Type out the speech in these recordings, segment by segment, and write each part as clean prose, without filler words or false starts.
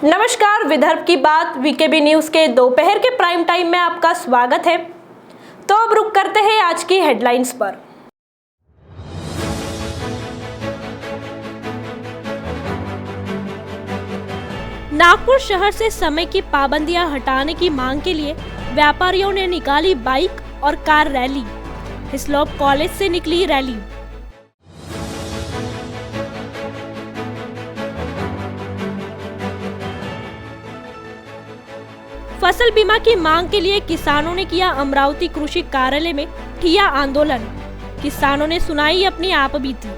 नमस्कार, विदर्भ की बात वीकेबी न्यूज के दोपहर के प्राइम टाइम में आपका स्वागत है। तो अब रुक करते हैं आज की हेडलाइंस पर। नागपुर शहर से समय की पाबंदियां हटाने की मांग के लिए व्यापारियों ने निकाली बाइक और कार रैली। हिस्लॉप कॉलेज से निकली रैली। फसल बीमा की मांग के लिए किसानों ने किया अमरावती कृषि कार्यालय में ठिया आंदोलन। किसानों ने सुनाई अपनी आपबीती।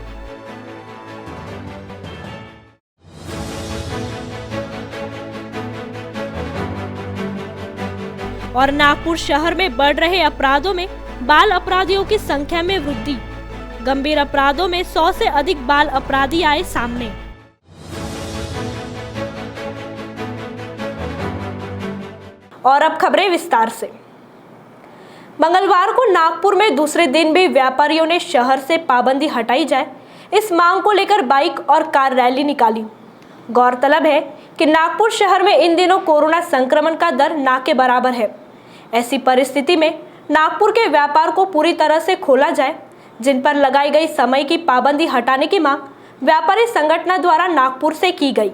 और नागपुर शहर में बढ़ रहे अपराधों में बाल अपराधियों की संख्या में वृद्धि। गंभीर अपराधों में 100 से अधिक बाल अपराधी आए सामने। और अब खबरें विस्तार से। मंगलवार को नागपुर में दूसरे दिन भी व्यापारियों ने शहर से पाबंदी हटाई जाए, इस मांग को लेकर बाइक और कार रैली निकाली। गौरतलब है कि नागपुर शहर में इन दिनों कोरोना संक्रमण का दर ना के बराबर है। ऐसी परिस्थिति में नागपुर के व्यापार को पूरी तरह से खोला जाए, जिन पर लगाई गई समय की पाबंदी हटाने की मांग व्यापारी संगठन द्वारा नागपुर से की गई।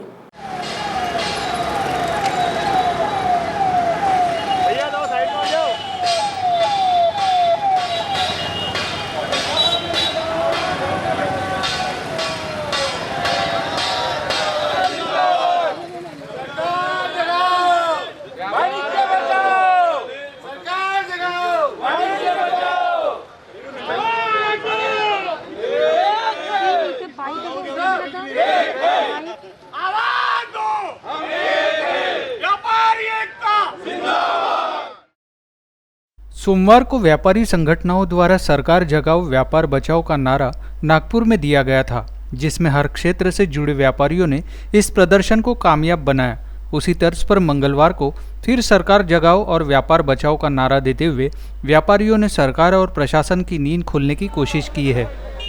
सोमवार को व्यापारी संगठनों द्वारा सरकार जगाओ व्यापार बचाओ का नारा नागपुर में दिया गया था, जिसमें हर क्षेत्र से जुड़े व्यापारियों ने इस प्रदर्शन को कामयाब बनाया। उसी तर्ज पर मंगलवार को फिर सरकार जगाओ और व्यापार बचाओ का नारा देते हुए व्यापारियों ने सरकार और प्रशासन की नींद खोलने की कोशिश की है।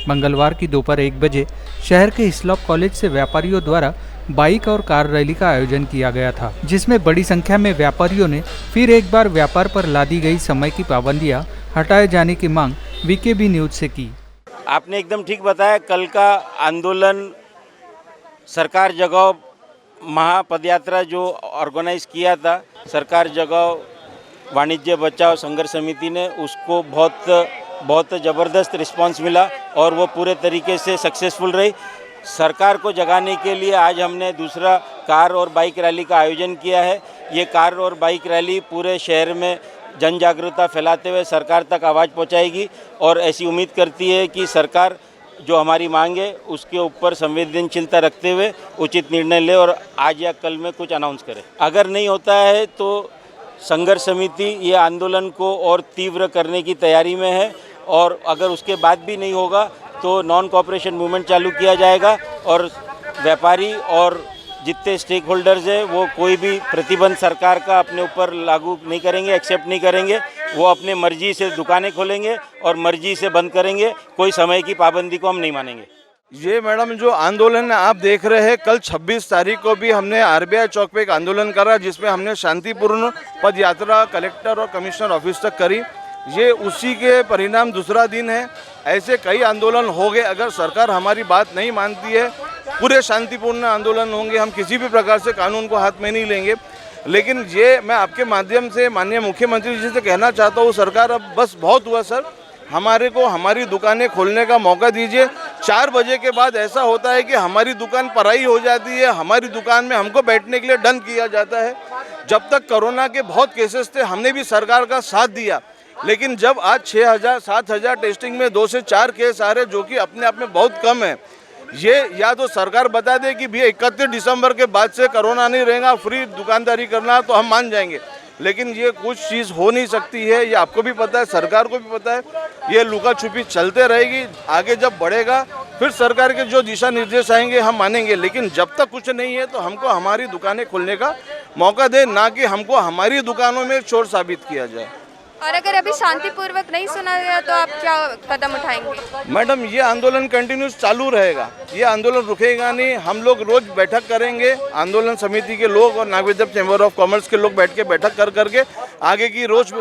मंगलवार की दोपहर 1 बजे शहर के हिस्लॉप कॉलेज से व्यापारियों द्वारा बाइक और कार रैली का आयोजन किया गया था, जिसमें बड़ी संख्या में व्यापारियों ने फिर एक बार व्यापार पर लादी गई समय की पाबंदियां हटाए जाने की मांग वीकेबी न्यूज से की। आपने एकदम ठीक बताया। कल का आंदोलन सरकार जगाओ महापदयात्रा जो ऑर्गेनाइज किया था सरकार जगाओ वाणिज्य बचाओ संघर्ष समिति ने, उसको बहुत ज़बरदस्त रिस्पांस मिला और वो पूरे तरीके से सक्सेसफुल रही। सरकार को जगाने के लिए आज हमने दूसरा कार और बाइक रैली का आयोजन किया है। ये कार और बाइक रैली पूरे शहर में जन जागरूकता फैलाते हुए सरकार तक आवाज़ पहुंचाएगी और ऐसी उम्मीद करती है कि सरकार जो हमारी मांग है उसके ऊपर संवेदनशीलता रखते हुए उचित निर्णय ले और आज या कल में कुछ अनाउंस करे। अगर नहीं होता है तो संघर्ष समिति ये आंदोलन को और तीव्र करने की तैयारी में है और अगर उसके बाद भी नहीं होगा तो नॉन कॉपरेशन मूवमेंट चालू किया जाएगा और व्यापारी और जितने स्टेक होल्डर्स हैं वो कोई भी प्रतिबंध सरकार का अपने ऊपर लागू नहीं करेंगे, एक्सेप्ट नहीं करेंगे। वो अपने मर्जी से दुकानें खोलेंगे और मर्जी से बंद करेंगे। कोई समय की पाबंदी को हम नहीं मानेंगे। ये मैडम जो आंदोलन आप देख रहे हैं, कल 26 तारीख को भी हमने आरबीआई चौक पे एक आंदोलन करा, जिसमें हमने शांतिपूर्ण पद यात्रा कलेक्टर और कमिश्नर ऑफिस तक करी। ये उसी के परिणाम दूसरा दिन है। ऐसे कई आंदोलन हो गए। अगर सरकार हमारी बात नहीं मानती है, पूरे शांतिपूर्ण आंदोलन होंगे। हम किसी भी प्रकार से कानून को हाथ में नहीं लेंगे। लेकिन ये मैं आपके माध्यम से माननीय मुख्यमंत्री जी से कहना चाहता हूँ, सरकार अब बस बहुत हुआ सर, हमारे को हमारी दुकानें खोलने का मौका दीजिए। 4 बजे के बाद ऐसा होता है कि हमारी दुकान पराई हो जाती है, हमारी दुकान में हमको बैठने के लिए दंड किया जाता है। जब तक कोरोना के बहुत केसेस थे हमने भी सरकार का साथ दिया, लेकिन जब आज 6,000-7,000 टेस्टिंग में 2 से 4 केस आ रहे, जो कि अपने आप में बहुत कम है, ये या तो सरकार बता दे कि भैया 31 दिसंबर के बाद से कोरोना नहीं रहेगा, फ्री दुकानदारी करना, तो हम मान जाएंगे। लेकिन ये कुछ चीज़ हो नहीं सकती है। ये आपको भी पता है, सरकार को भी पता है। ये लुका छुपी चलते रहेगी। आगे जब बढ़ेगा फिर सरकार के जो दिशा निर्देश आएंगे हम मानेंगे। लेकिन जब तक कुछ नहीं है तो हमको हमारी दुकानें खोलने का मौका दे, ना कि हमको हमारी दुकानों में चोर साबित किया जाए। और अगर अभी शांतिपूर्वक नहीं सुना गया तो आप क्या कदम उठाएंगे? मैडम, ये आंदोलन कंटिन्यूस चालू रहेगा, ये आंदोलन रुकेगा नहीं। हम लोग रोज बैठक करेंगे, आंदोलन समिति के लोग और नागविद्या चैम्बर ऑफ कॉमर्स के लोग बैठ के बैठक कर करके आगे की रोज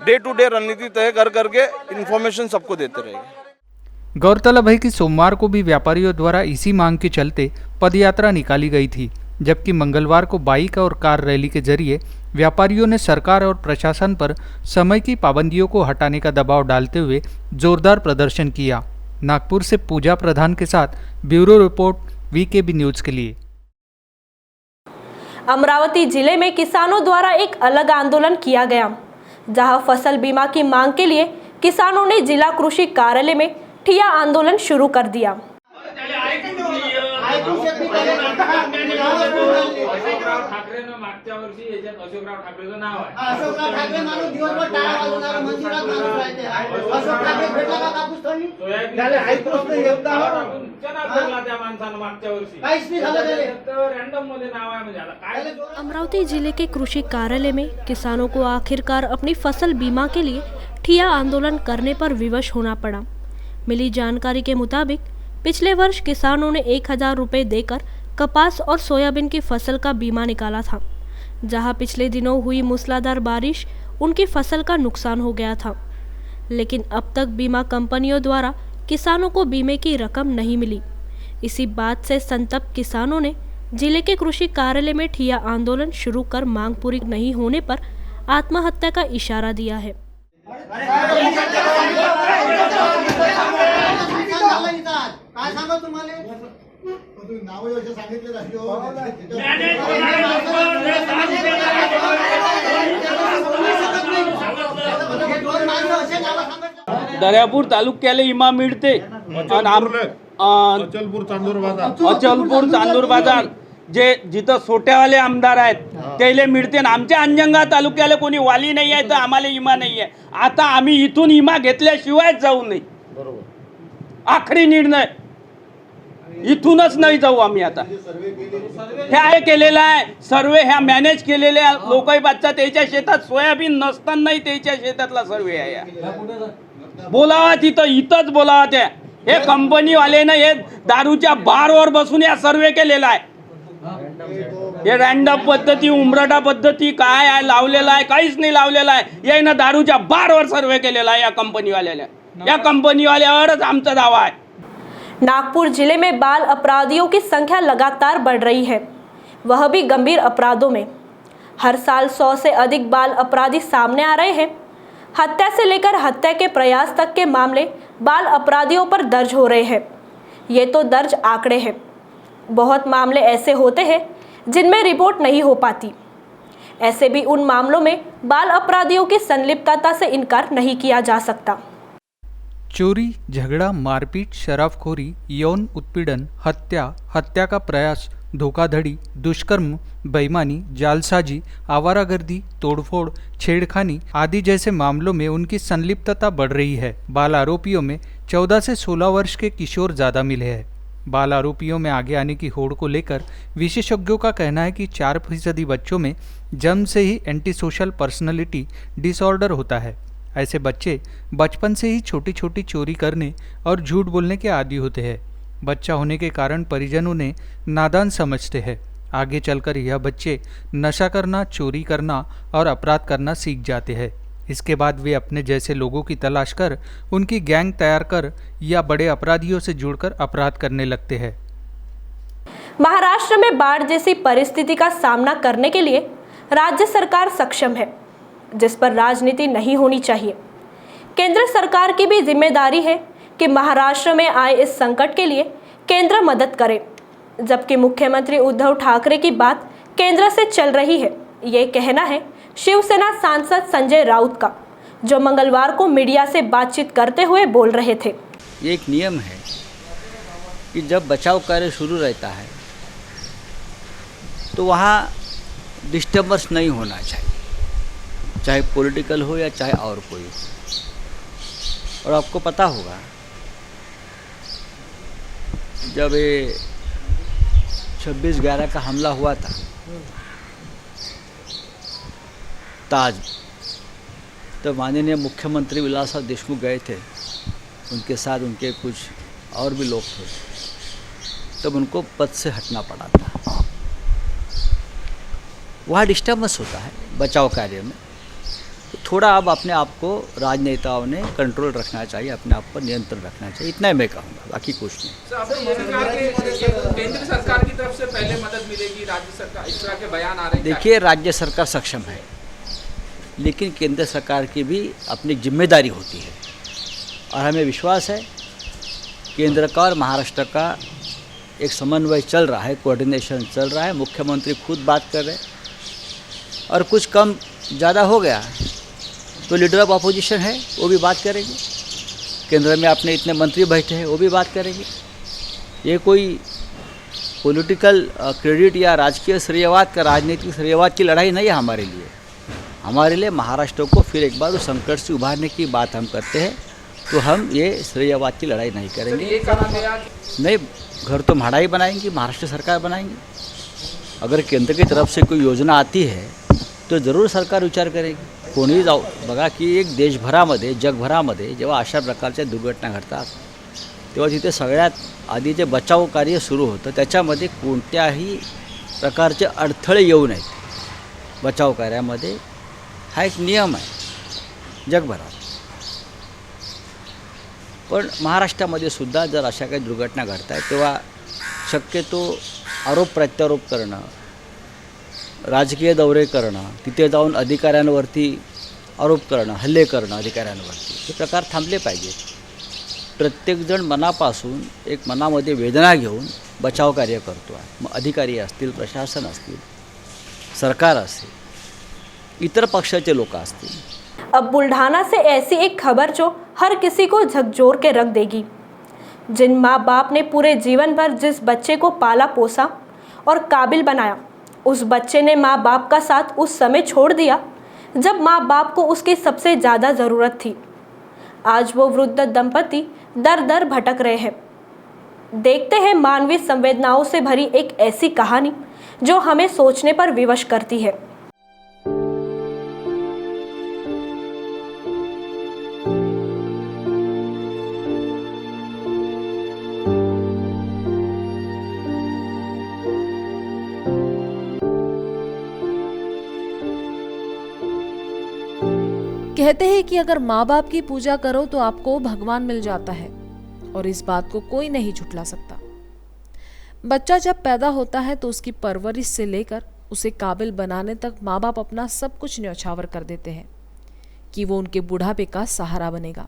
डे टू डे रणनीति तय कर करके इन्फॉर्मेशन सबको देते रहेंगे। गौरतलब है कि सोमवार को भी व्यापारियों द्वारा इसी मांग के चलते पदयात्रा निकाली गई थी, जबकि मंगलवार को बाइक और कार रैली के जरिए व्यापारियों ने सरकार और प्रशासन पर समय की पाबंदियों को हटाने का दबाव डालते हुए जोरदार प्रदर्शन किया। नागपुर से पूजा प्रधान के साथ ब्यूरो रिपोर्ट वीकेबी न्यूज़ के लिए। अमरावती जिले में किसानों द्वारा एक अलग आंदोलन किया गया, जहां फसल बीमा की मांग के लिए किसानों ने जिला कृषि कार्यालय में ठिया आंदोलन शुरू कर दिया। ठाकरेनं मागच्या वर्षी याच्यात अशोकराव ठाकरेचं नाव आहे. अशोकराव ठाकरे माणूस दिवसभर टाळा वाजवणारा मंजुनाथ माणूस राहते. अशोक ठाकरे भेटला का कापूस तोडणी? त्याला ऐकूच नाही येत ना. चना बोलला त्या माणसानं मागच्या वर्षी. काहीच नाही झालं त्याला. रॅन्डम मध्ये नाव आहे म्हणजे आता काय. अमरावती जिले के कृषि कार्यालय में किसानों को आखिरकार अपनी फसल बीमा के लिए ठिया आंदोलन करने पर विवश होना पड़ा। मिली जानकारी के मुताबिक पिछले वर्ष किसानों ने 1000 रुपये देकर कपास और सोयाबीन की फसल का बीमा निकाला था, जहां पिछले दिनों हुई मूसलाधार बारिश उनकी फसल का नुकसान हो गया था। लेकिन अब तक बीमा कंपनियों द्वारा किसानों को बीमे की रकम नहीं मिली। इसी बात से संतप्त किसानों ने जिले के कृषि कार्यालय में ठिया आंदोलन शुरू कर मांग पूरी नहीं होने पर आत्महत्या का इशारा दिया है। काय सांगा तुम्हाला? नाव योजना सांगितले दर्यापूर तालुक्याला विमा मिळते. अचलपूर चांदूर बाजार जे जिथं सोट्यावाले आमदार आहेत त्याला मिळते. आमच्या अंजनगाव तालुक्याला कोणी वाली नाही आहे तर आम्हाला विमा नाही आहे. आता आम्ही इथून विमा घेतल्याशिवाय जाऊ नये. आखरी निर्णय, इथूनच नाही जाऊ आम्ही. आता हे केलेला आहे सर्वे, ह्या मॅनेज केलेल्या लोकांनी बादचा त्याच्या शेतात सोयाबीन नसतानाही त्याच्या शेतातला सर्वे आहे. बोलावा इथंच बोलावा. त्या हे कंपनीवाल्यानं हे दारूच्या बारवर बसून या सर्वे केलेला आहे. हे रॅन्डम पद्धती, उमराटा पद्धती काय आहे लावलेला आहे? काहीच नाही लावलेला आहे. यानं दारूच्या बारवर सर्वे केलेला आहे या कंपनीवाल्याला. या कंपनीवाल्यावरच आमचा दावा आहे. नागपुर जिले में बाल अपराधियों की संख्या लगातार बढ़ रही है, वह भी गंभीर अपराधों में। हर साल 100 से अधिक बाल अपराधी सामने आ रहे हैं। हत्या से लेकर हत्या के प्रयास तक के मामले बाल अपराधियों पर दर्ज हो रहे हैं। ये तो दर्ज आंकड़े हैं, बहुत मामले ऐसे होते हैं जिनमें रिपोर्ट नहीं हो पाती। ऐसे भी उन मामलों में बाल अपराधियों की संलिप्तता से इनकार नहीं किया जा सकता। चोरी, झगड़ा, मारपीट, शराबखोरी, यौन उत्पीड़न, हत्या, हत्या का प्रयास, धोखाधड़ी, दुष्कर्म, बेईमानी, जालसाजी, आवारागर्दी, तोड़फोड़, छेड़खानी आदि जैसे मामलों में उनकी संलिप्तता बढ़ रही है। बाल आरोपियों में 14 से 16 वर्ष के किशोर ज़्यादा मिले हैं। बाल आरोपियों में आगे आने की होड़ को लेकर विशेषज्ञों का कहना है कि 4% बच्चों में जन्म से ही एंटी सोशल पर्सनैलिटी डिसऑर्डर होता है। ऐसे बच्चे बचपन से ही छोटी छोटी चोरी करने और झूठ बोलने के आदी होते हैं। बच्चा होने के कारण परिजन उन्हें नादान समझते हैं। आगे चलकर यह बच्चे नशा करना, चोरी करना और अपराध करना सीख जाते हैं। इसके बाद वे अपने जैसे लोगों की तलाश कर उनकी गैंग तैयार कर या बड़े अपराधियों से जुड़कर अपराध करने लगते हैं। महाराष्ट्र में बाढ़ जैसी परिस्थिति का सामना करने के लिए राज्य सरकार सक्षम है, जिस पर राजनीति नहीं होनी चाहिए। केंद्र सरकार की भी जिम्मेदारी है कि महाराष्ट्र में आए इस संकट के लिए केंद्र मदद करे, जबकि मुख्यमंत्री उद्धव ठाकरे की बात केंद्र से चल रही है, ये कहना है शिवसेना सांसद संजय राउत का, जो मंगलवार को मीडिया से बातचीत करते हुए बोल रहे थे। ये एक नियम है कि जब बचाव कार्य शुरू रहता है तो वहाँ डिस्टर्बेंस नहीं होना चाहिए, चाहे पॉलिटिकल हो या चाहे और कोई। और आपको पता होगा जब ये 26/11 का हमला हुआ था ताज, तो माननीय मुख्यमंत्री विलासराव देशमुख गए थे, उनके साथ उनके कुछ और भी लोग थे, तब उनको पद से हटना पड़ा था। वहाँ डिस्टर्बेंस होता है बचाव कार्य में, तो थोड़ा अब अपने आप को राजनेताओं ने कंट्रोल रखना चाहिए, अपने आप पर नियंत्रण रखना चाहिए, इतना ही मैं कहूँगा, बाकी कुछ नहीं। केंद्र सरकार की तरफ से पहले मदद मिलेगी, राज्य सरकार इस तरह के बयान आ रहे हैं। देखिए, राज्य सरकार सक्षम है, लेकिन केंद्र सरकार की भी अपनी जिम्मेदारी होती है, और हमें विश्वास है केंद्र का और महाराष्ट्र का एक समन्वय चल रहा है, कोऑर्डिनेशन चल रहा है। मुख्यमंत्री खुद बात कर रहे हैं, और कुछ कम ज़्यादा हो गया तो लीडर ऑफ अपोजिशन है, वो भी बात करेंगे। केंद्र में अपने इतने मंत्री बैठे हैं, वो भी बात करेंगे। ये कोई पॉलिटिकल क्रेडिट या राजकीय श्रेयवाद का, राजनीतिक श्रेयवाद की लड़ाई नहीं है हमारे लिए। हमारे लिए महाराष्ट्र को फिर एक बार उस संकट से उभारने की बात हम करते हैं, तो हम ये श्रेयवाद की लड़ाई नहीं करेंगे। नहीं, घर तो म्हाडा ही बनाएंगी, महाराष्ट्र सरकार बनाएंगी। अगर केंद्र की तरफ से कोई योजना आती है तो ज़रूर सरकार विचार करेगी। कोणी जाऊ बघा की एक देशभरामध्ये, जगभरामध्ये जेव्हा अशा प्रकारच्या दुर्घटना घडतात तेव्हा तिथे सगळ्यात आधी जे बचाव कार्य सुरू होतं त्याच्यामध्ये कोणत्याही प्रकारचे अडथळे येऊ नयेत बचाव कार्यामध्ये, हा एक नियम आहे जगभरात। पण महाराष्ट्रामध्ये सुद्धा जर अशा काही दुर्घटना घडत आहेत तेव्हा शक्यतो आरोप प्रत्यारोप करणं, राजकीय दौरे करणं, तिथे जाऊन अधिकाऱ्यांवरती आरोप करणं, हल्ले करणं अधिकाऱ्यांवरती, हे प्रकार थांबले पाहिजेत। प्रत्येकजण मनापासून एक मनामध्ये वेदना घेऊन बचाव कार्य करतो आहे। मग अधिकारी असतील, प्रशासन असतील, सरकार असेल, इतर पक्षाचे लोक असतील। अब बुल्ढाना से ऐसी एक खबर जो हर किसी को झकझोर के रख देगी। जिन माँ बाप ने पूरे जीवन भर जिस बच्चे को पाला पोसा और काबिल बनाया, उस बच्चे ने माँ बाप का साथ उस समय छोड़ दिया जब माँ बाप को उसकी सबसे ज़्यादा ज़रूरत थी। आज वो वृद्ध दंपति दर दर भटक रहे हैं। देखते हैं मानवीय संवेदनाओं से भरी एक ऐसी कहानी जो हमें सोचने पर विवश करती है। कहते हैं कि अगर माँ बाप की पूजा करो तो आपको भगवान मिल जाता है, और इस बात को कोई नहीं झुठला सकता। बच्चा जब पैदा होता है तो उसकी परवरिश से लेकर उसे काबिल बनाने तक माँ बाप अपना सब कुछ न्यौछावर कर देते हैं कि वो उनके बुढ़ापे का सहारा बनेगा।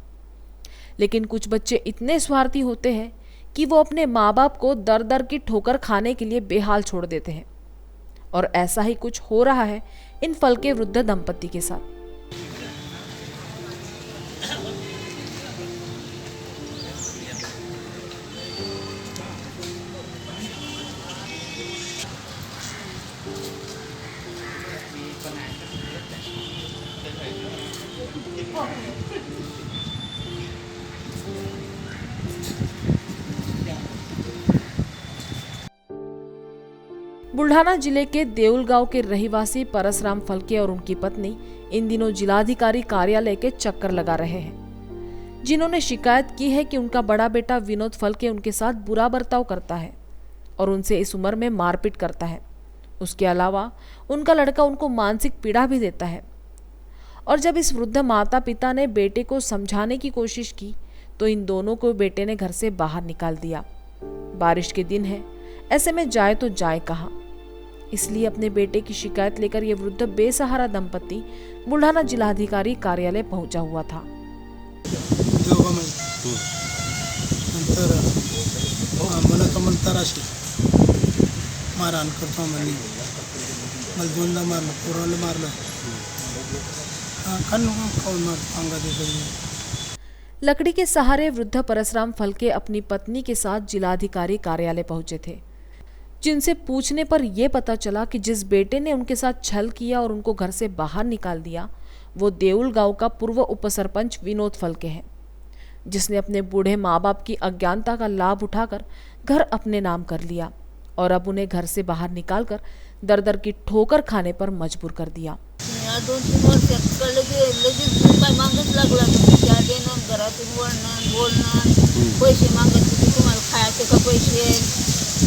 लेकिन कुछ बच्चे इतने स्वार्थी होते हैं कि वो अपने माँ बाप को दर दर की ठोकर खाने के लिए बेहाल छोड़ देते हैं, और ऐसा ही कुछ हो रहा है इन फल के वृद्ध दंपति के साथ। बुल्ढाना जिले के देउल गांव के रहिवासी परसराम फलके और उनकी पत्नी इन दिनों जिलाधिकारी कार्यालय के चक्कर लगा रहे हैं, जिन्होंने शिकायत की है कि उनका बड़ा बेटा विनोद फलके उनके साथ बुरा बर्ताव करता है और उनसे इस उम्र में मारपीट करता है। उसके अलावा उनका लड़का उनको मानसिक पीड़ा भी देता है। और जब इस वृद्ध माता पिता ने बेटे को समझाने की कोशिश की तो इन दोनों को बेटे ने घर से बाहर निकाल दिया। बारिश के दिन है, ऐसे में जाए तो जाए कहाँ। इसलिए अपने बेटे की शिकायत लेकर ये वृद्ध बेसहारा दंपति बुल्ढाना जिलाधिकारी कार्यालय पहुंचा हुआ था। मारहाण करतो म्हणे, मला दोनदा मारलं, पोराला मारलं, खाऊन मांगा दे। लकड़ी के सहारे वृद्ध परसराम फलके अपनी पत्नी के साथ जिलाधिकारी कार्यालय पहुंचे थे, जिनसे पूछने पर यह पता चला कि जिस बेटे ने उनके साथ छल किया और उनको घर से बाहर निकाल दिया वो देउल गांव का पूर्व उपसरपंच विनोद फलके है, जिसने अपने बूढ़े माँ बाप की अज्ञानता का लाभ उठाकर घर अपने नाम कर लिया और अब उन्हें घर से बाहर निकालकर दर दर की ठोकर खाने पर मजबूर कर दिया। या 2-3 वर्षात कळलं की लगेच काय मागच लागला त्या देणं घरातून वळणं बोलणं पैसे मागत होते तुम्हाला खायचे का पैसे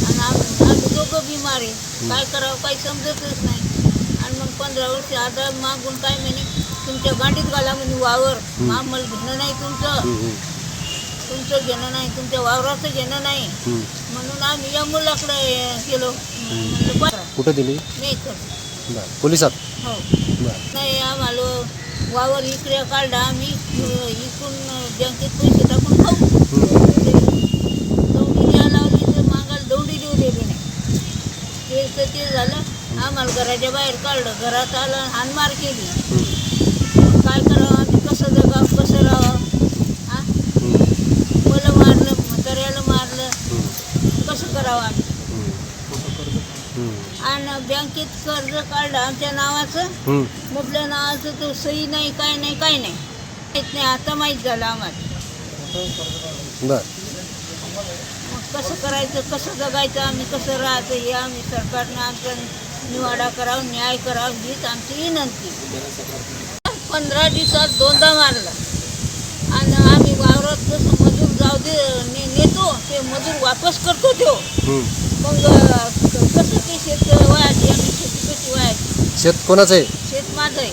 आणि आम्ही दोघं बिमार आहे काय करावं काही समजतच नाही आणि मग 15 वर्ष आता मागून काय म्हणे तुमच्या गांडीत घाला म्हणे वावर आम्हाला घेणं नाही तुमचं घेणं नाही तुमच्या वावराचं घेणं नाही म्हणून आम्ही या मुलाकडे गेलो कुठे दिली नाही पोलिसात हो नाही आम्हाला वावर इकडे काढला आम्ही इकडून बँकेत पैसे टाकून खाऊ दौंडी द्यायला लावली तर मागायला दौंडी देऊ दिली नाही ते झालं आम्हाला घराच्या बाहेर काढलं घरात आलं हाणमार केली काय करावं आम्ही कसं जगावं कसं राहावं हां मला मारलं म्हाताऱ्याला मारलं कसं करावं आम्ही आणि बँकेत कर्ज काढलं आमच्या नावाचं म्हटलं नावाचं तो सही नाही काय नाही माहीत नाही आता माहीत झालं आम्हाला मग कसं करायचं कसं जगायचं आम्ही कसं राहायचं हे आम्ही सरकारनं आमचा निवाडा करावं न्याय करावं हीच आमची विनंती 15 दिवसात 2दा मारलं आणि आम्ही वावरात कसं मजूर जाऊ दे नेतो ते मजूर वापस करतो तो मग कसं ते शेत व्हायची आम्ही शेती कशी व्हायची शेत कोणाचं आहे शेत माझं आहे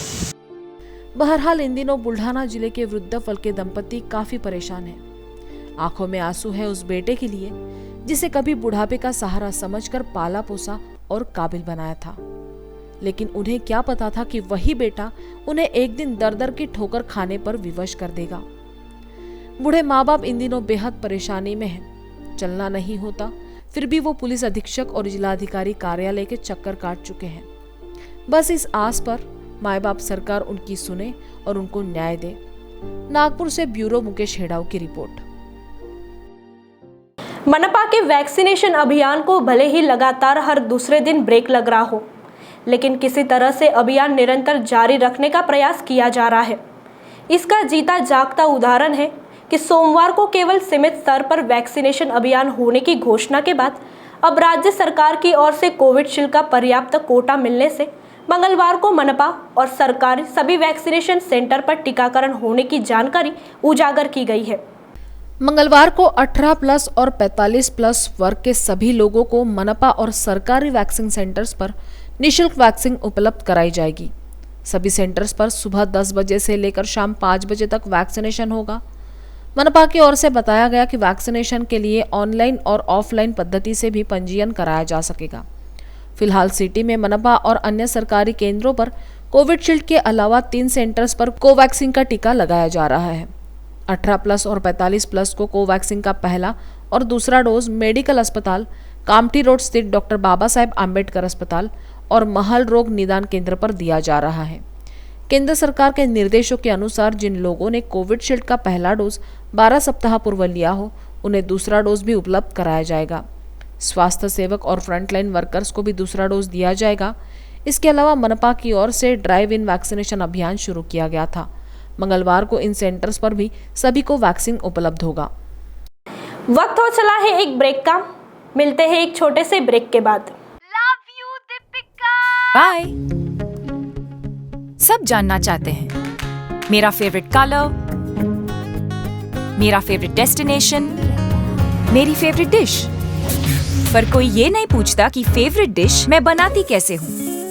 बहरहाल इन दिनों बुल्ढाना जिले के वृद्ध फल के दंपति काफी परेशान हैं। आंखों में आंसू है उस बेटे के लिए जिसे कभी बुढ़ापे का सहारा समझकर पाला पोसा और काबिल बनाया था, लेकिन उन्हें क्या पता था कि वही बेटा उन्हें एक दिन दर दर की ठोकर खाने पर विवश कर देगा। बूढ़े माँ बाप इन दिनों बेहद परेशानी में हैं। चलना नहीं होता फिर भी वो पुलिस अधीक्षक और जिलाधिकारी कार्यालय के चक्कर काट चुके हैं, बस इस आस पर माए बाप सरकार उनकी सुने और उनको न्याय दे। नागपुर से ब्यूरो मुकेश हेड़ाव की रिपोर्ट। मनपा के वैक्सीनेशन अभियान को भले ही लगातार हर दूसरे दिन ब्रेक लग रहा हो, लेकिन किसी तरह से अभियान निरंतर जारी रखने का प्रयास किया जा रहा है। इसका जीता जागता उदाहरण है कि सोमवार को केवल सीमित स्तर पर वैक्सीनेशन अभियान होने की घोषणा के बाद अब राज्य सरकार की ओर से कोविडशील्ड का पर्याप्त कोटा मिलने से मंगलवार को मनपा और सरकारी सभी वैक्सीनेशन सेंटर पर टीकाकरण होने की जानकारी उजागर की गई है। मंगलवार को 18+ और 45+ वर्ग के सभी लोगों को मनपा और सरकारी वैक्सीन सेंटर्स पर निःशुल्क वैक्सीन उपलब्ध कराई जाएगी। सभी सेंटर्स पर सुबह 10 बजे से लेकर शाम 5 बजे तक वैक्सीनेशन होगा। मनपा की ओर से बताया गया कि वैक्सीनेशन के लिए ऑनलाइन और ऑफलाइन पद्धति से भी पंजीयन कराया जा सकेगा। फिलहाल सिटी में मनपा और अन्य सरकारी केंद्रों पर कोविडशील्ड के अलावा 3 सेंटर्स पर कोवैक्सीन का टीका लगाया जा रहा है। 18+ और 45+ को कोवैक्सीन का पहला और दूसरा डोज मेडिकल अस्पताल कामठी रोड स्थित डॉक्टर बाबा साहेब आम्बेडकर अस्पताल और महल रोग निदान केंद्र पर दिया जा रहा है। केंद्र सरकार के निर्देशों के अनुसार जिन लोगों ने कोविडशील्ड का पहला डोज 12 सप्ताह पूर्व लिया हो उन्हें दूसरा डोज भी उपलब्ध कराया जाएगा। स्वास्थ्य सेवक और फ्रंटलाइन वर्कर्स को भी दूसरा डोज दिया जाएगा। इसके अलावा मनपा की ओर से ड्राइव इन वैक्सीनेशन अभियान शुरू किया गया था। मंगलवार को इन सेंटर्स पर भी सभी को वैक्सीन उपलब्ध होगा। वक्त हो चला है एक ब्रेक का, मिलते हैं एक छोटे से ब्रेक के बाद। बाय। सब जानना चाहते हैं मेरा फेवरेट कलर, मेरा फेवरेट डेस्टिनेशन, मेरी फेवरेट डिश, पर कोई ये नहीं पूछता कि फेवरेट डिश मैं बनाती कैसे हूँ।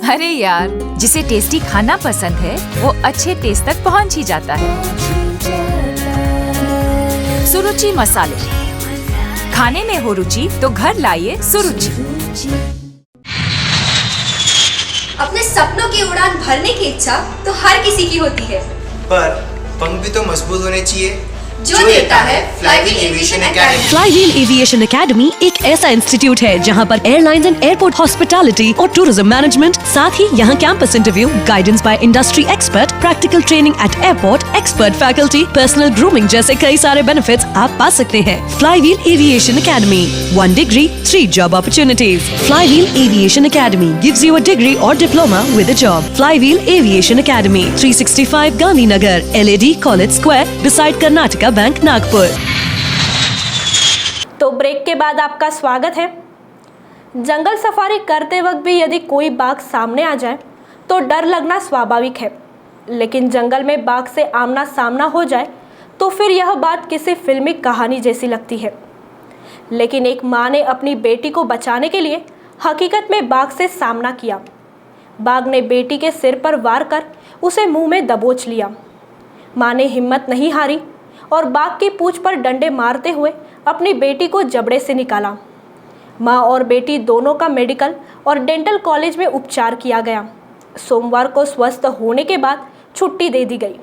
अरे यार, जिसे टेस्टी खाना पसंद है वो अच्छे टेस्ट तक पहुँच ही जाता है। सुरुचि मसाले, खाने में हो रुचि तो घर लाइए सुरुचि। अपने सपनों की उड़ान भरने की इच्छा तो हर किसी की होती है, पर पंख भी तो मजबूत होने चाहिए जो देता है flywheel aviation academy. Flywheel aviation academy एक ऐसा इंस्टीट्यूट है जहां पर एयरलाइंस एंड एयरपोर्ट हॉस्पिटैलिटी और टूरिज्म मैनेजमेंट, साथ ही यहां campus interview, guidance by industry expert, practical training at airport, expert faculty, personal grooming जैसे कई सारे बेनिफिट्स आप पा सकते हैं। Flywheel aviation academy, 1 degree, 3 job opportunities. Flywheel Aviation Academy gives you a degree or diploma with a job. Flywheel Aviation Academy, 365 Gandhinagar, LAD College Square, beside Karnataka bank Nagpur. तो break के बाद आपका स्वागत है। जंगल सफारी करते वक्त भी यदि कोई बाघ सामने आ जाए तो डर लगना स्वाभाविक है। लेकिन जंगल में बाघ से आमना सामना हो जाए तो फिर यह बात किसी फिल्मी कहानी जैसी लगती है। लेकिन एक माँ ने अपनी बेटी को बचाने के लिए हकीकत में बाघ से सामना किया। बाघ ने बेटी के सिर पर वार कर उसे मुंह में दबोच लिया। माँ ने हिम्मत नहीं हारी और बाघ की पूंछ पर डंडे मारते हुए अपनी बेटी को जबड़े से निकाला। माँ और बेटी दोनों का मेडिकल और डेंटल कॉलेज में उपचार किया गया। सोमवार को स्वस्थ होने के बाद छुट्टी दे दी गई।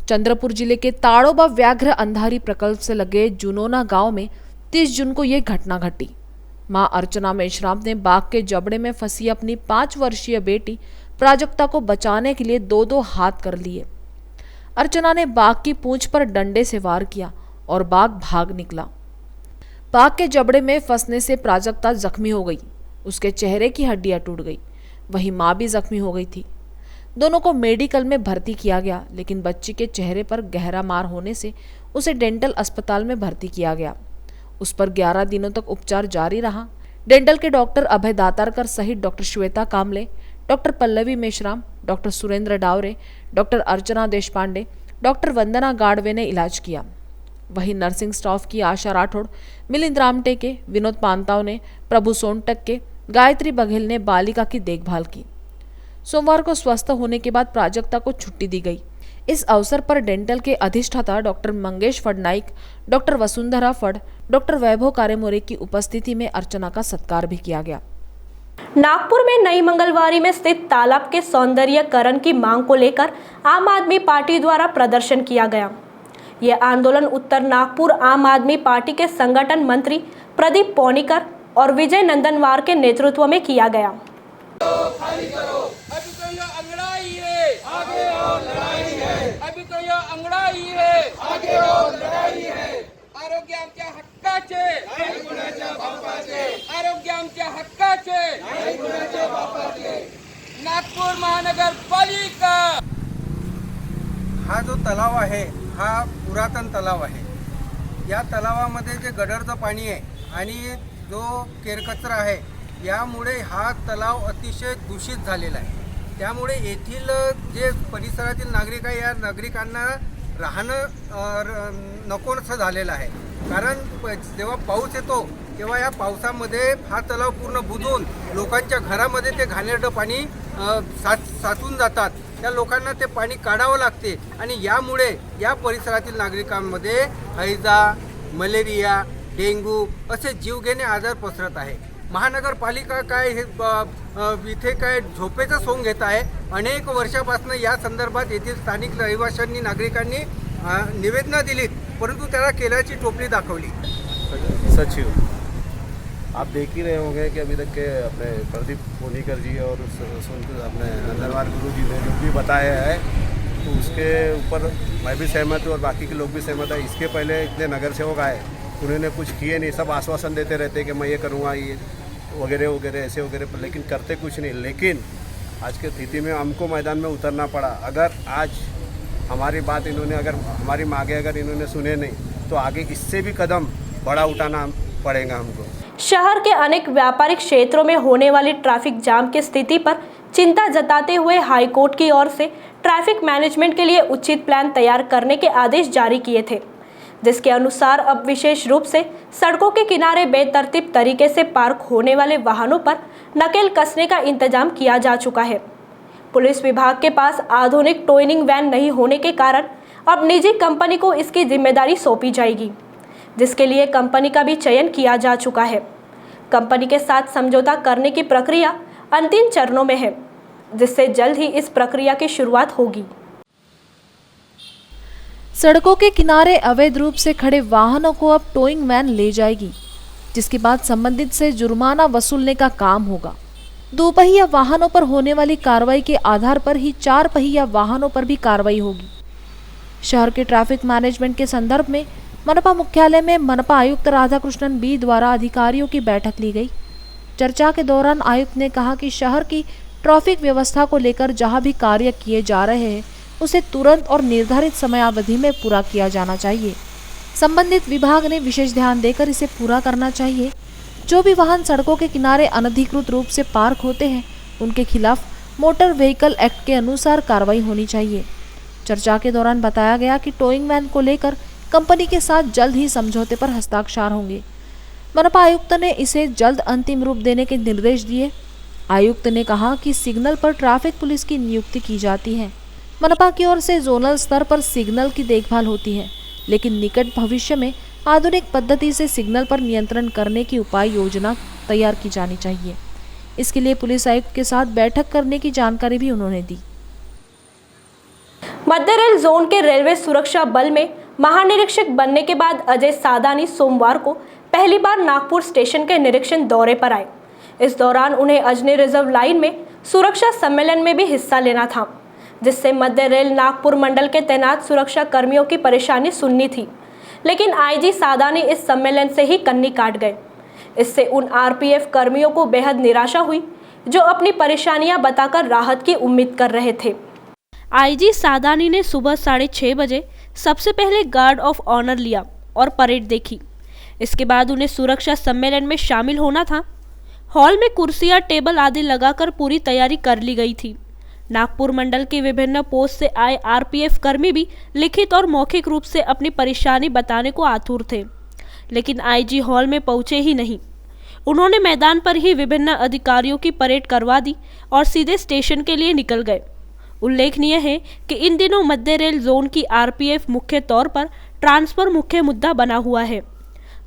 चंद्रपुर जिले के ताड़ोबा व्याघ्र अंधारी प्रकल्प से लगे जुनोना गांव में 30 जून को यह घटना घटी। मां अर्चना मेश्राम ने बाघ के जबड़े में फंसी अपनी 5 वर्षीय बेटी प्राजक्ता को बचाने के लिए 2-2 हाथ कर लिए। अर्चना ने बाघ की पूंछ पर डंडे से वार किया और बाघ भाग निकला। बाघ के जबड़े में फंसने से प्राजक्ता जख्मी हो गई। उसके चेहरे की हड्डियां टूट गई। वहीं मां भी जख्मी हो गई थी। दोनों को मेडिकल में भर्ती किया गया, लेकिन बच्ची के चेहरे पर गहरा मार होने से उसे डेंटल अस्पताल में भर्ती किया गया। उस पर 11 दिनों तक उपचार जारी रहा। डेंटल के डॉक्टर अभय दातारकर सहित doctor Shweta Kamle, doctor Pallavi Meshram, doctor Surendra Dawre, doctor Archana Deshpande, doctor Vandana Gadwe ने इलाज किया। वहीं नर्सिंग स्टाफ की आशा राठौड़, मिलिंद रामटेके, विनोद पांताव ने, प्रभु सोनटक्के, गायत्री बघेल ने बालिका की देखभाल की। सोमवार को स्वस्थ होने के बाद प्राजक्ता को छुट्टी दी गई। इस अवसर पर डेंटल के अधिष्ठाता डॉक्टर मंगेश फडनाइक, डॉक्टर वसुंधरा फड, डॉक्टर वैभव कारेमोरे की उपस्थिति में अर्चना का सत्कार भी किया गया। नागपुर में नई मंगलवारी में स्थित तालाब के सौंदर्यीकरण की मांग को लेकर आम आदमी पार्टी द्वारा प्रदर्शन किया गया। यह आंदोलन उत्तर नागपुर आम आदमी पार्टी के संगठन मंत्री प्रदीप पौनीकर और विजय नंदनवार के नेतृत्व में किया गया। अभी तो यह अंगड़ाई है, आगे और लड़ाई है। अभी तो यह अंगड़ाई है, आगे और लड़ाई है। आरोग्य आमच्या हक्काचे, नाही कुणाच्या बापाचे। आरोग्य आमच्या हक्काचे, नाही कुणाच्या बापाचे। नागपूर महानगरपालिका। हा जो तलाव आहे हा पुरातन तलाव आहे। या तलावामध्ये जे गडरचं पाणी आहे आणि जो केरकचरा आहे यामुळे हा तलाव अतिशय दूषित झालेला आहे। त्यामुळे येथील जे परिसरातील नागरिक आहे या नागरिकांना राहणं नकोसं झालेलं आहे। कारण जेव्हा पाऊस येतो तेव्हा या पावसामध्ये हा तलाव पूर्ण बुजून लोकांच्या घरामध्ये ते घाणेरडं पाणी साचून जातात। त्या लोकांना ते पाणी काढावं लागते आणि यामुळे या परिसरातील नागरिकांमध्ये हैजा, मलेरिया, डेंग्यू असे जीवघेणे आजार पसरत आहे। महानगरपालिका काय हे इथे काय झोपेचा सोंग घेत आहे। अनेक वर्षापासून या संदर्भात येथील स्थानिक रहिवाशांनी नागरिकांनी निवेदनं दिलीत, परंतु त्याला केल्याची टोपली दाखवली। सचिव, आप देख ही रहे होंगे कि अभी तक के अपने प्रदीप पोनीकर जी और अपने नंदनवार गुरु जी ने जो भी बताया है तो उसके ऊपर मैं भी सहमत हूँ और बाकी के लोग भी सहमत है। इसके पहले इतने नगर सेवक आए, उन्होंने कुछ किए नहीं, सब आश्वासन देते रहते कि मैं ये करूँगा, ये वगैरह वगैरह ऐसे वगैरह, लेकिन करते कुछ नहीं। लेकिन आज की स्थिति में हमको मैदान में उतरना पड़ा। अगर आज हमारी बात इन्होंने, अगर हमारी मांगे अगर इन्होंने सुने नहीं तो आगे इससे भी कदम बड़ा उठाना पड़ेगा हमको। शहर के अनेक व्यापारिक क्षेत्रों में होने वाली ट्रैफिक जाम की स्थिति पर चिंता जताते हुए हाईकोर्ट की ओर से ट्रैफिक मैनेजमेंट के लिए उचित प्लान तैयार करने के आदेश जारी किए थे, जिसके अनुसार अब विशेष रूप से सड़कों के किनारे बेतरतीब तरीके से पार्क होने वाले वाहनों पर नकेल कसने का इंतजाम किया जा चुका है। पुलिस विभाग के पास आधुनिक टोइंग वैन नहीं होने के कारण अब निजी कंपनी को इसकी जिम्मेदारी सौंपी जाएगी, जिसके लिए कंपनी का भी चयन किया जा चुका है। कंपनी के साथ समझौता करने की प्रक्रिया अंतिम चरणों में है, जिससे जल्द ही इस प्रक्रिया की शुरुआत होगी। सड़कों के किनारे अवैध रूप से खड़े वाहनों को अब टोइंग वैन ले जाएगी, जिसके बाद संबंधित से जुर्माना वसूलने का काम होगा। 2 पहिया वाहनों पर होने वाली कार्रवाई के आधार पर ही 4 पहिया वाहनों पर भी कार्रवाई होगी। शहर के ट्रैफिक मैनेजमेंट के संदर्भ में मनपा मुख्यालय में मनपा आयुक्त राधाकृष्णन बी द्वारा अधिकारियों की बैठक ली गई। चर्चा के दौरान आयुक्त ने कहा कि शहर की ट्रैफिक व्यवस्था को लेकर जहां भी कार्य किए जा रहे हैं उसे तुरंत और निर्धारित समयावधि में पूरा किया जाना चाहिए। संबंधित विभाग ने विशेष ध्यान देकर इसे पूरा करना चाहिए। जो भी वाहन सड़कों के किनारे अनधिकृत रूप से पार्क होते हैं उनके खिलाफ मोटर व्हीकल एक्ट के अनुसार कार्रवाई होनी चाहिए। चर्चा के दौरान बताया गया कि टोइंग वैन को लेकर कंपनी के साथ जल्द ही समझौते पर हस्ताक्षर होंगे। मनपा आयुक्त ने इसे जल्द अंतिम रूप देने के निर्देश दिए। आयुक्त ने कहा कि सिग्नल पर ट्रैफिक पुलिस की नियुक्ति की जाती है। मनपा की ओर से जोनल स्तर पर सिग्नल की देखभाल होती है, लेकिन निकट भविष्य में आधुनिक पद्धति से सिग्नल पर नियंत्रण करने की उपाय योजना तैयार की जानी चाहिए। इसके लिए पुलिस आयुक्त के साथ बैठक करने की जानकारी भी उन्होंने दी। मध्य रेल जोन के रेलवे सुरक्षा बल में महानिरीक्षक बनने के बाद अजय सादानी सोमवार को पहली बार नागपुर स्टेशन के निरीक्षण दौरे पर आए। इस दौरान उन्हें अजनी रिजर्व लाइन में सुरक्षा सम्मेलन में भी हिस्सा लेना था, जिससे मध्य रेल नागपुर मंडल के तैनात सुरक्षा कर्मियों की परेशानी सुननी थी। लेकिन आईजी सादानी इस सम्मेलन से ही कन्नी काट गए। इससे उन आरपीएफ कर्मियों को बेहद निराशा हुई जो अपनी परेशानियां बताकर राहत की उम्मीद कर रहे थे। आईजी सादानी ने सुबह 6:30 बजे सबसे पहले गार्ड ऑफ ऑनर लिया और परेड देखी। इसके बाद उन्हें सुरक्षा सम्मेलन में शामिल होना था। हॉल में कुर्सियां, टेबल आदि लगाकर पूरी तैयारी कर ली गई थी। नागपुर मंडल के विभिन्न पोस्ट से आए आरपीएफ कर्मी भी लिखित और मौखिक रूप से अपनी परेशानी बताने को आतुर थे, लेकिन आईजी हॉल में पहुंचे ही नहीं। उन्होंने मैदान पर ही विभिन्न अधिकारियों की परेड करवा दी और सीधे स्टेशन के लिए निकल गए। उल्लेखनीय है कि इन दिनों मध्य रेल जोन की आरपीएफ मुख्य तौर पर ट्रांसफर मुख्य मुद्दा बना हुआ है।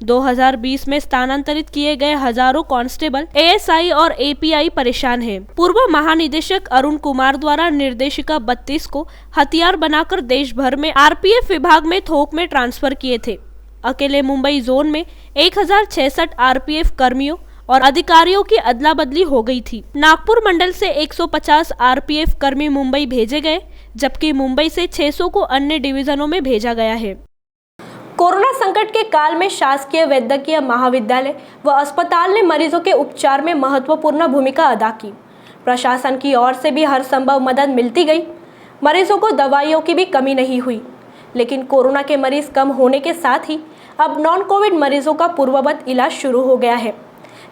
2020 में स्थानांतरित किए गए हजारों कांस्टेबल, एएसआई और एपीआई परेशान हैं। पूर्व महानिदेशक अरुण कुमार द्वारा निर्देशिका 32 को हथियार बनाकर देश भर में आरपीएफ विभाग में थोक में ट्रांसफर किए थे। अकेले मुंबई जोन में 1066 आरपीएफ कर्मियों और अधिकारियों की अदला बदली हो गई थी। नागपुर मंडल से 150 आरपीएफ कर्मी मुंबई भेजे गए, जबकि मुंबई से 600 को अन्य डिवीजनों में भेजा गया है। कोरोना संकट के काल में शासकीय वैद्यकीय महाविद्यालय व अस्पताल ने मरीजों के उपचार में महत्वपूर्ण भूमिका अदा की। प्रशासन की ओर से भी हर संभव मदद मिलती गई। मरीजों को दवाइयों की भी कमी नहीं हुई, लेकिन कोरोना के मरीज कम होने के साथ ही अब नॉन कोविड मरीजों का पूर्ववत इलाज शुरू हो गया है,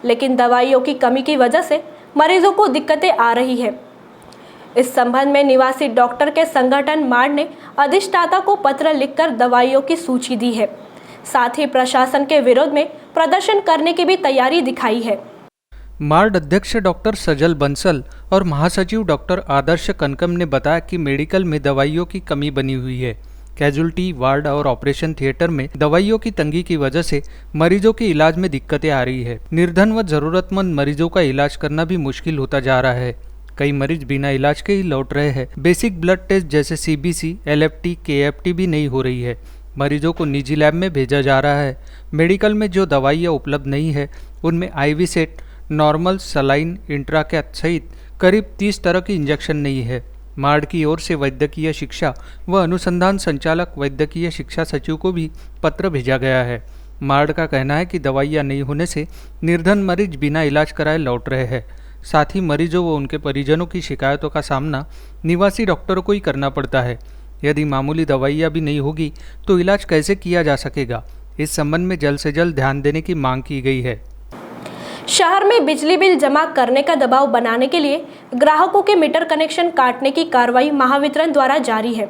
लेकिन दवाइयों की कमी की वजह से मरीजों को दिक्कतें आ रही है। इस संबंध में निवासी डॉक्टर के संगठन मार्ड ने अधिष्ठाता को पत्र लिखकर दवाइयों की सूची दी है। साथ ही प्रशासन के विरोध में प्रदर्शन करने की भी तैयारी दिखाई है। मार्ड अध्यक्ष डॉक्टर सजल बंसल और महासचिव डॉक्टर आदर्श कनकम ने बताया कि मेडिकल में दवाइयों की कमी बनी हुई है। कैजुअल्टी वार्ड और ऑपरेशन थिएटर में दवाइयों की तंगी की वजह से मरीजों के इलाज में दिक्कतें आ रही है। निर्धन व जरूरतमंद मरीजों का इलाज करना भी मुश्किल होता जा रहा है। कई मरीज बिना इलाज के ही लौट रहे हैं। बेसिक ब्लड टेस्ट जैसे सीबीसी, एलएफटी, केएफटी भी नहीं हो रही है। मरीजों को निजी लैब में भेजा जा रहा है। मेडिकल में जो दवाइयाँ उपलब्ध नहीं है उनमें आईवी सेट, नॉर्मल, सलाइन, इंट्राकैथ सहित करीब 30 तरह की इंजेक्शन नहीं है। मार्ड की ओर से वैद्यकीय शिक्षा व अनुसंधान संचालक वैद्यकीय शिक्षा सचिव को भी पत्र भेजा गया है। मार्ड का कहना है कि दवाइयाँ नहीं होने से निर्धन मरीज बिना इलाज कराए लौट रहे हैं। साथ ही मरीजों व उनके परिजनों की शिकायतों का सामना निवासी डॉक्टरों को ही करना पड़ता है। यदि मामूली दवाइयाँ भी नहीं होगी तो इलाज कैसे किया जा सकेगा। इस संबंध में जल्द से जल्द ध्यान देने की मांग की गई है। शहर में बिजली बिल जमा करने का दबाव बनाने के लिए ग्राहकों के मीटर कनेक्शन काटने की कार्रवाई महावितरण द्वारा जारी है।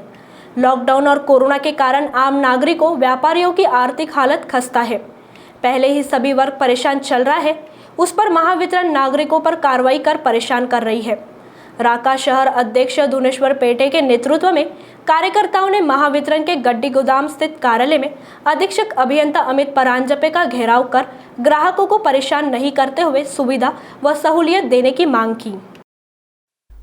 लॉकडाउन और कोरोना के कारण आम नागरिकों, व्यापारियों की आर्थिक हालत खस्ता है। पहले ही सभी वर्ग परेशान चल रहा है, उस पर महावितरण नागरिकों पर कार्रवाई कर परेशान कर रही है। राका शहर अध्यक्ष दुनेश्वर पेटे के नेतृत्व में कार्यकर्ताओं ने महावितरण के गड्डी गोदाम स्थित कार्यालय में अधीक्षक अभियंता अमित परांजपे का घेराव कर ग्राहकों को परेशान नहीं करते हुए सुविधा व सहूलियत देने की मांग की।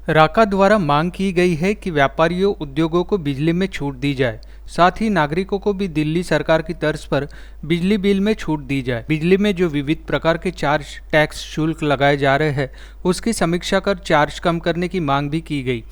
राका द्वारा मांग की गई है कि व्यापारियों, उद्योगों को बिजली में छूट दी जाए। साथ ही नागरिकों को भी दिल्ली सरकार की तर्ज पर बिजली बिल में छूट दी जाए। बिजली में जो विविध प्रकार के चार्ज, टैक्स, शुल्क लगाए जा रहे हैं उसकी समीक्षा कर चार्ज कम करने की मांग भी की गई।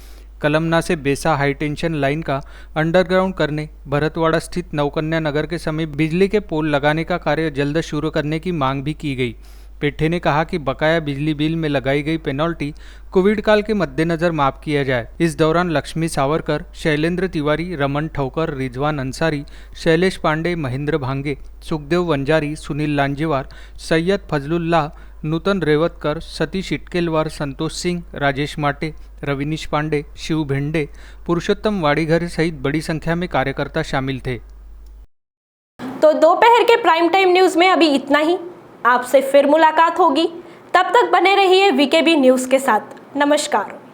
कलमना से बेसा हाई टेंशन लाइन का अंडरग्राउंड करने, भरतवाड़ा स्थित नवकन्या नगर के समीप बिजली के पोल लगाने का कार्य जल्द शुरू करने की मांग भी की गई। पेठे ने कहा कि बकाया बिजली बिल में लगाई गई पेनल्टी कोविड काल के मद्देनजर माफ किया जाए। इस दौरान लक्ष्मी सावरकर, शैलेंद्र तिवारी, रमन ठौकर, रिजवान अंसारी, शैलेश पांडे, महेंद्र भांगे, सुखदेव वंजारी, सुनील लांजेवार, सैयद फजलुल्लाह, नूतन रेवतकर, सतीश इटकेलवार, संतोष सिंह, राजेश माटे, रविनीश पांडे, शिव भेंडे, पुरुषोत्तम वाड़ीघर सहित बड़ी संख्या में कार्यकर्ता शामिल थे। तो दोपहर के प्राइम टाइम न्यूज़ में अभी इतना ही। आपसे फिर मुलाकात होगी, तब तक बने रहिए वीकेबी न्यूज़ के साथ। नमस्कार।